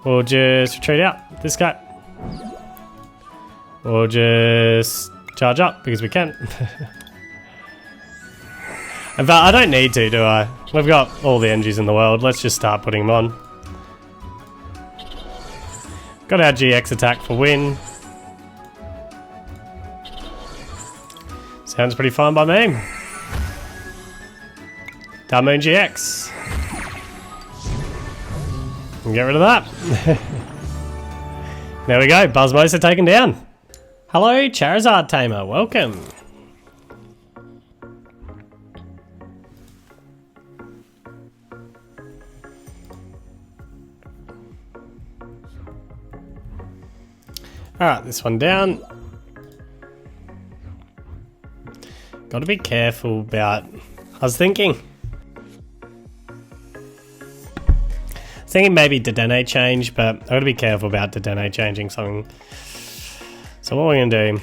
We'll just retreat out. This guy. We'll just charge up because we can. In fact, I don't need to, do I? We've got all the energies in the world. Let's just start putting them on. Got our GX attack for win. Sounds pretty fun by me. Umbreon-GX. And get rid of that. There we go, Buzzmosa taken down. Hello, Charizard Tamer, welcome. Alright, this one down. Got to be careful about... I was thinking maybe Dedenne change, but I've got to be careful about Dedenne changing something. So what we're going to do...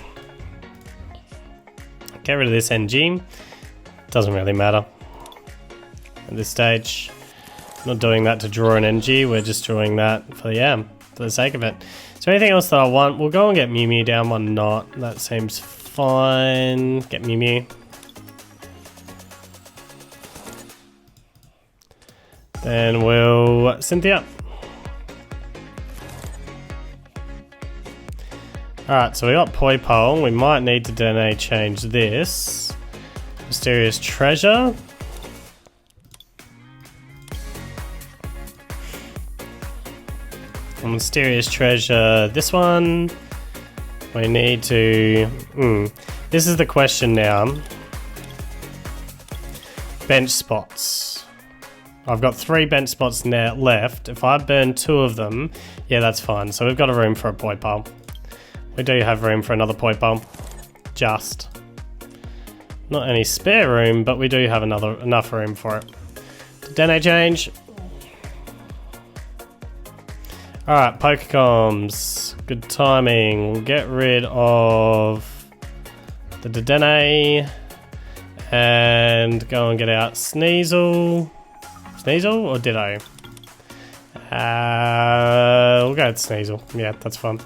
Get rid of this NG. Doesn't really matter at this stage. Not doing that to draw an NG, we're just drawing that for the sake of it. Is there anything else that I want? We'll go and get Mew Mew down, one not. That seems fine. Get Mew Mew. Then we'll Cynthia. Alright, so we got Poipole. We might need to Dedenne change this. Mysterious Treasure. Mysterious Treasure, this one. We need to... This is the question now. Bench spots. I've got 3 bench spots now left. If I burn 2 of them, yeah, that's fine. So we've got a room for a Poipole. We do have room for another Poipole. Just. Not any spare room, but we do have enough room for it. Dedenne change. Alright, Pokecoms. Good timing. We'll get rid of the Dedenne. And go and get out Sneasel. Sneasel or Ditto? We'll go with Sneasel. Yeah, that's fun.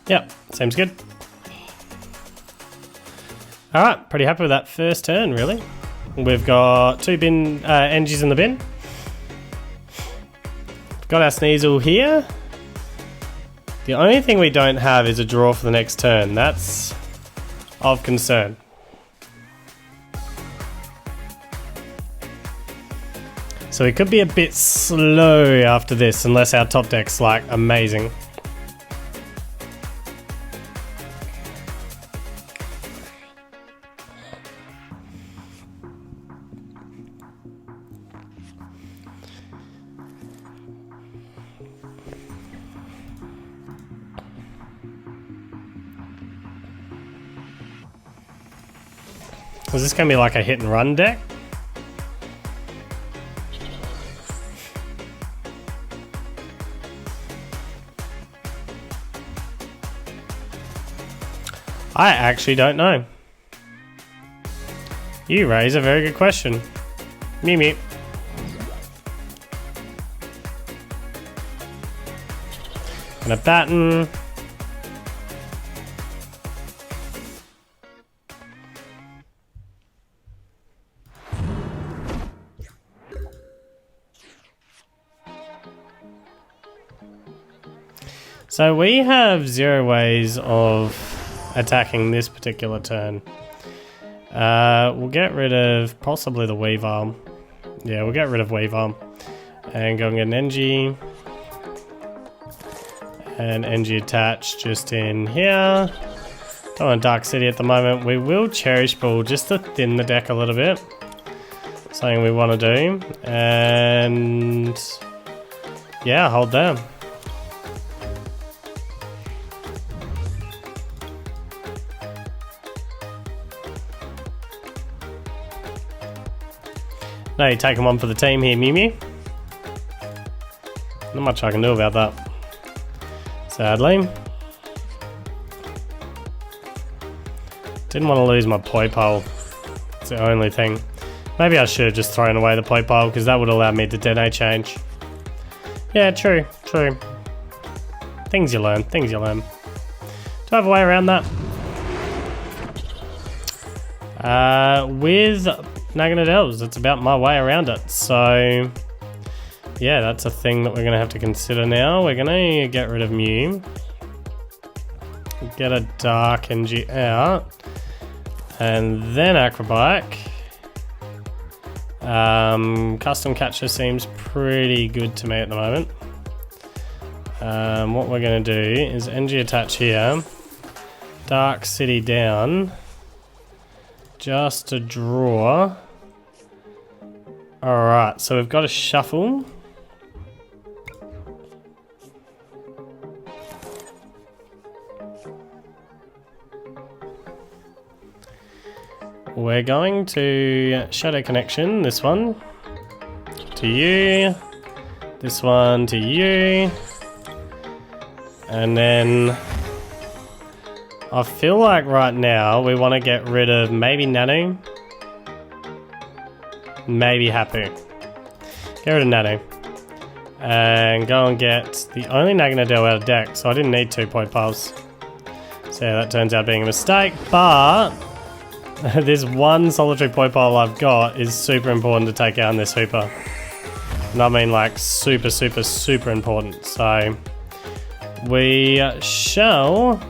Yep, seems good. Alright, pretty happy with that first turn, really. We've got 2 energies in the bin. Got our Sneasel here. The only thing we don't have is a draw for the next turn. That's of concern. So we could be a bit slow after this unless our top deck's like amazing. Is this going to be like a hit and run deck? I actually don't know. You raise a very good question. Mew Mew. And a baton. So we have 0 ways of attacking this particular turn. We'll get rid of possibly the Weavile. Yeah, we'll get rid of Weavile. And go and get an NG. And NG attach just in here. Don't want Dark City at the moment. We will Cherish Ball just to thin the deck a little bit. Something we want to do. And yeah, hold them. No, you take one for the team here, Mew Mew. Not much I can do about that. Sadly. Didn't want to lose my Poipole. It's the only thing. Maybe I should have just thrown away the Poipole because that would allow me to Dedenne change. Yeah, true, true. Things you learn, things you learn. Do I have a way around that? With Naganadels, that's about my way around it. So yeah, that's a thing that we're going to have to consider now. We're going to get rid of Mew. Get a Dark NG out. And then Acrobike. Custom Catcher seems pretty good to me at the moment. What we're going to do is NG attach here. Dark City down. Just to draw. Alright, so we've got a shuffle. We're going to Shadow Connection, this one to you, this one to you, and then I feel like right now we want to get rid of maybe Nanu, maybe Hapu. Get rid of Nanu. And go and get the only Naganadel out of deck, so I didn't need 2 Poipoles. So yeah, that turns out being a mistake, but this one solitary Poipole I've got is super important to take out in this Hoopa. And I mean like super, super, super important. So we shall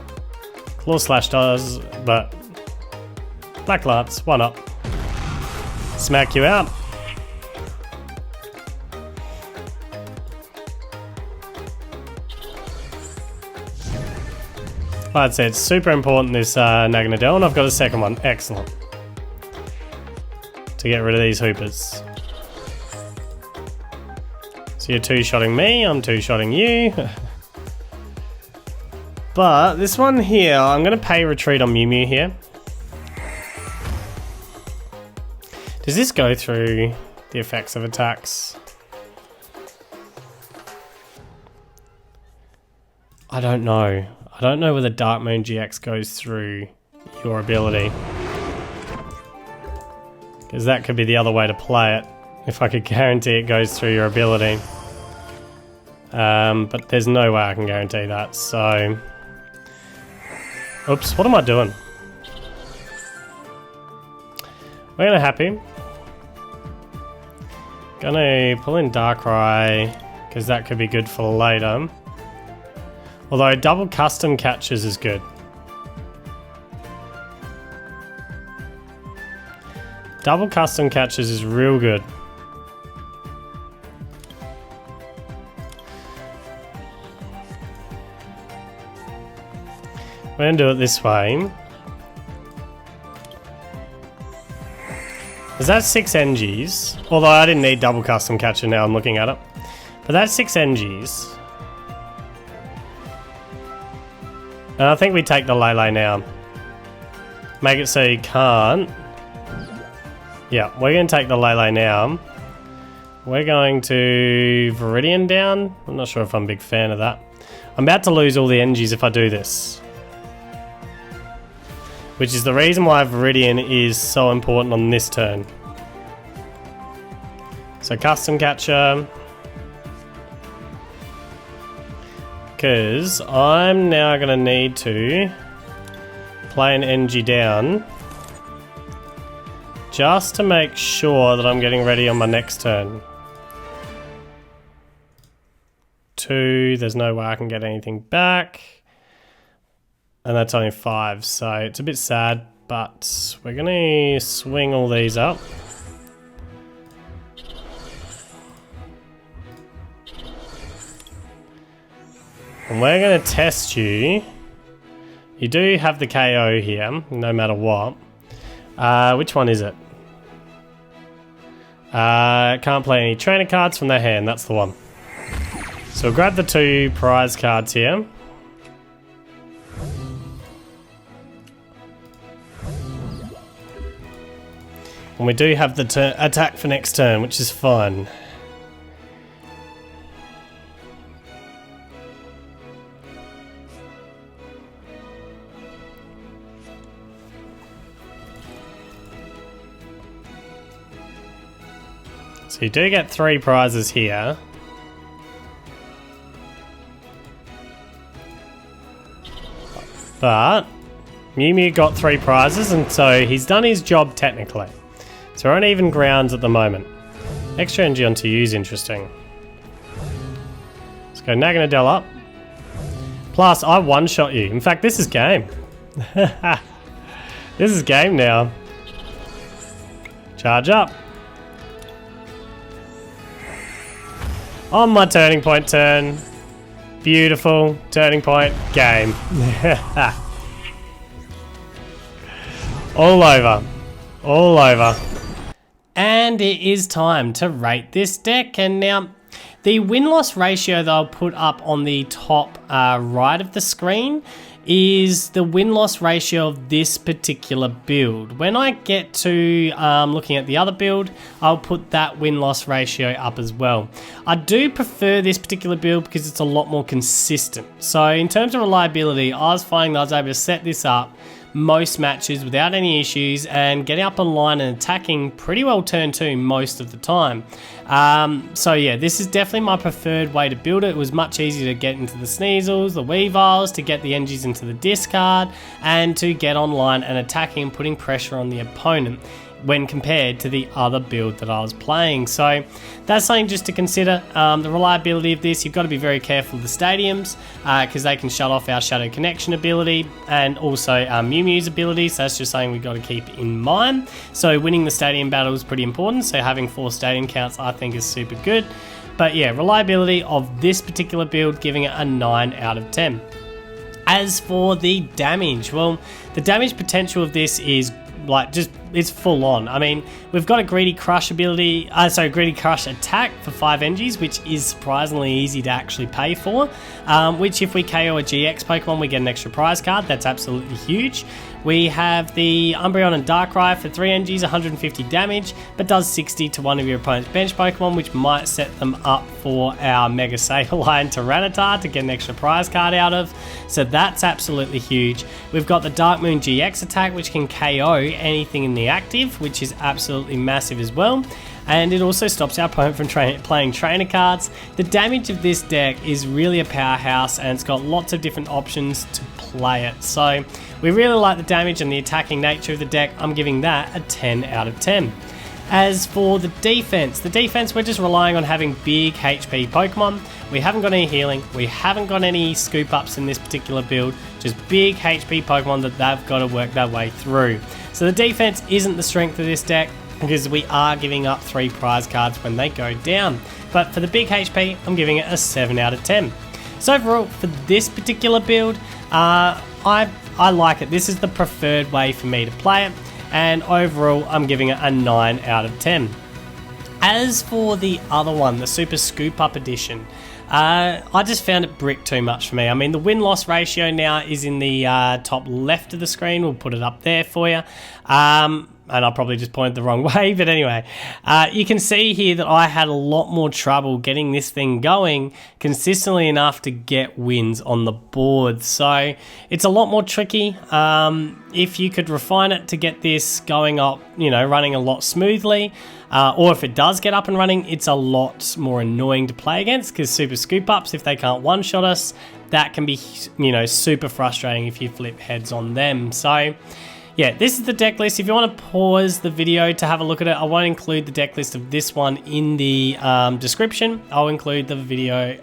Claw Slash does, but Black Lance, why not? Smack you out. Like I said, it's super important this Naganadel, and I've got a second one. Excellent. To get rid of these Hoopas. So you're 2-shotting me, I'm 2-shotting you. But this one here, I'm going to pay retreat on Mew Mew here. Does this go through the effects of attacks? I don't know. I don't know whether Dark Moon GX goes through your ability. Because that could be the other way to play it, if I could guarantee it goes through your ability. But there's no way I can guarantee that, so... Oops, what am I doing? We're gonna Hapu. Gonna pull in Darkrai, because that could be good for later. Although double custom catches is good. Double custom catches is real good. We're gonna do it this way. Is that 6 NGs? Although I didn't need double custom catcher now I'm looking at it. But that's 6 NGs. And I think we take the Lele now. Make it so you can't. Yeah, we're going to take the Lele now. We're going to Viridian down. I'm not sure if I'm a big fan of that. I'm about to lose all the NGs if I do this. Which is the reason why Viridian is so important on this turn. So custom catcher. Because I'm now going to need to play an NG down. Just to make sure that I'm getting ready on my next turn. 2, there's no way I can get anything back. And that's only 5, so it's a bit sad, but we're going to swing all these up. And we're going to test you. You do have the KO here, no matter what. Which one is it? Can't play any trainer cards from their hand, that's the one. So we'll grab the 2 prize cards here. And we do have the attack for next turn, which is fun. So you do get 3 prizes here. But Mew Mew got 3 prizes, and so he's done his job technically. So we're on even grounds at the moment. Extra NG on TEU is interesting. Let's go Naganadel up. Plus, I one-shot you. In fact, this is game. This is game now. Charge up. On my turning point turn. Beautiful. Turning point. Game. All over. All over. And it is time to rate this deck. And now, the win-loss ratio that I'll put up on the top right of the screen is the win-loss ratio of this particular build. When I get to looking at the other build, I'll put that win-loss ratio up as well. I do prefer this particular build because it's a lot more consistent. So in terms of reliability, I was finding that I was able to set this up most matches without any issues and getting up online and attacking pretty well turn 2 most of the time. So yeah, this is definitely my preferred way to build it. It was much easier to get into the Sneasels, the Weaviles, to get the NGs into the discard, and to get online and attacking and putting pressure on the opponent when compared to the other build that I was playing. So that's something just to consider. The reliability of this, you've got to be very careful of the stadiums because they can shut off our Shadow Connection ability and also Mew Mew's ability, so that's just something we've got to keep in mind. So winning the stadium battle is pretty important, so having 4 stadium counts I think is super good. But yeah, reliability of this particular build, giving it a 9 out of 10. As for the damage, well, the damage potential of this is like just it's full on. I mean, we've got a Greedy Crush ability, Greedy Crush attack for 5 energies, which is surprisingly easy to actually pay for, which if we KO a GX Pokemon, we get an extra prize card. That's absolutely huge. We have the Umbreon and Darkrai for 3 energies, 150 damage, but does 60 to one of your opponent's bench Pokemon, which might set them up for our Mega Sableye and Tyranitar to get an extra prize card out of. So that's absolutely huge. We've got the Dark Moon GX attack, which can KO anything in the active, which is absolutely massive as well. And it also stops our opponent from playing trainer cards. The damage of this deck is really a powerhouse, and it's got lots of different options to play it. So we really like the damage and the attacking nature of the deck. I'm giving that a 10 out of 10. As for the defense we're just relying on having big HP Pokemon. We haven't got any healing, we haven't got any scoop ups in this particular build, just big HP Pokemon that they've got to work their way through. So the defense isn't the strength of this deck, because we are giving up 3 prize cards when they go down. But for the big HP, I'm giving it a 7 out of 10. So overall, for this particular build, I like it. This is the preferred way for me to play it. And overall, I'm giving it a 9 out of 10. As for the other one, the Super Scoop Up Edition, I just found it bricked too much for me. I mean, the win-loss ratio now is in the top left of the screen. We'll put it up there for you. And I'll probably just point the wrong way, but anyway, you can see here that I had a lot more trouble getting this thing going consistently enough to get wins on the board. So it's a lot more tricky. If you could refine it to get this going up, running a lot smoothly, or if it does get up and running, it's a lot more annoying to play against, because super scoop ups, if they can't one-shot us, that can be, super frustrating if you flip heads on them. So yeah, this is the deck list. If you want to pause the video to have a look at it, I won't include the deck list of this one in the description. I'll include the video,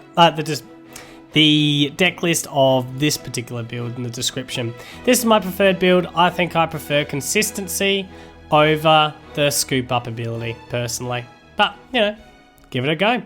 the deck list of this particular build in the description. This is my preferred build. I think I prefer consistency over the scoop up ability personally. But, give it a go.